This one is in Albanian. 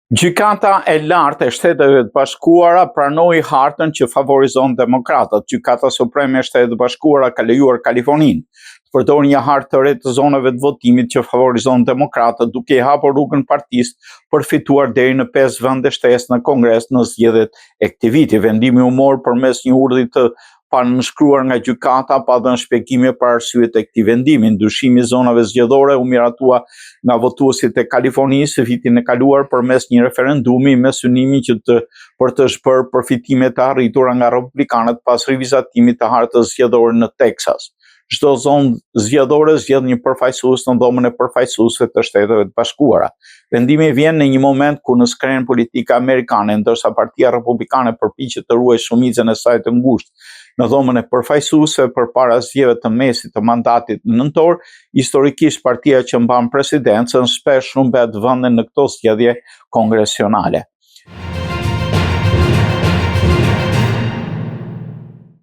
Gjykata e lartë e Shteteve të Bashkuara pranoi hartën që favorizon demokratët. Gjykata Supreme e Shtetit të Bashkuara ka lejuar Kaliforninë të përdorë një hartë të re të zonave të votimit që favorizon demokratët, duke i hapur rrugën partisë për fituar deri në 5 vende shtesë në Kongres në zgjedhjet e këtij viti. Vendimi u mor përmes një urdhri të panëshkruar nga gjykata pa dhënë shpjegime për arsyet e këtij vendimi. Ndryshimi i zonave zgjedhore u miratua nga votuesit e Kalifornisë vitin e kaluar përmes një referendumi me synimin për të shpërë përfitimet të arritura nga republikanët pas rivizatimit të hartës zgjedhore në Teksas. Çdo zonë zgjedhore zgjedh një përfaqësues në dhomën e përfaqësuesve të Shteteve të Bashkuara. Vendimi vjen në një moment ku në skren politika amerikane, ndërsa Partia Republikane përpiqet të ruajë shumicën e saj të ngushtë në dhomën e përfaqësuesve përpara zgjedhjeve të mesit të mandatit nëntor, historikisht partia që mban presidencën shpesh humbet vende në këto zgjedhje kongresionale.